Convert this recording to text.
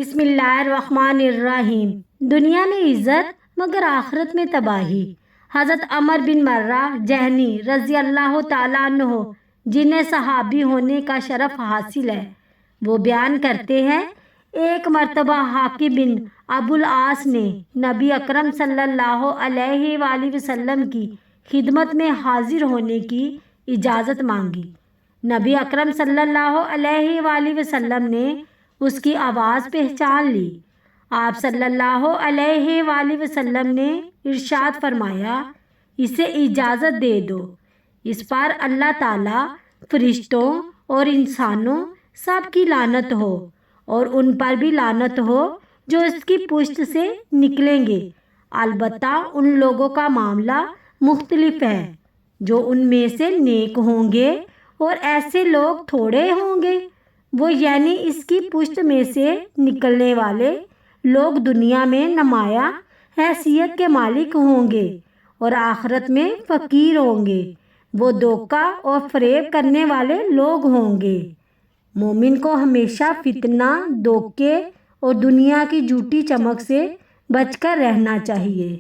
بسم اللہ الرحمن الرحیم۔ دنیا میں عزت مگر آخرت میں تباہی۔ حضرت عمر بن مرہ جہنی رضی اللہ تعالیٰ عنہ جنہیں صحابی ہونے کا شرف حاصل ہے، وہ بیان کرتے ہیں، ایک مرتبہ حاکم بن ابو العاص نے نبی اکرم صلی اللہ علیہ وآلہ وسلم کی خدمت میں حاضر ہونے کی اجازت مانگی۔ نبی اکرم صلی اللہ علیہ وآلہ وسلم نے اس کی آواز پہچان لی۔ آپ صلی اللہ علیہ وآلہ وسلم نے ارشاد فرمایا، اسے اجازت دے دو۔ اس پر اللہ تعالیٰ، فرشتوں اور انسانوں سب کی لعنت ہو، اور ان پر بھی لعنت ہو جو اس کی پشت سے نکلیں گے۔ البتہ ان لوگوں کا معاملہ مختلف ہے جو ان میں سے نیک ہوں گے اور ایسے لوگ تھوڑے ہوں گے۔ وہ یعنی اس کی پشت میں سے نکلنے والے لوگ دنیا میں نمایاں حیثیت کے مالک ہوں گے اور آخرت میں فقیر ہوں گے۔ وہ دھوکہ اور فریب کرنے والے لوگ ہوں گے۔ مومن کو ہمیشہ فتنہ، دھوکے اور دنیا کی جھوٹی چمک سے بچ کر رہنا چاہیے۔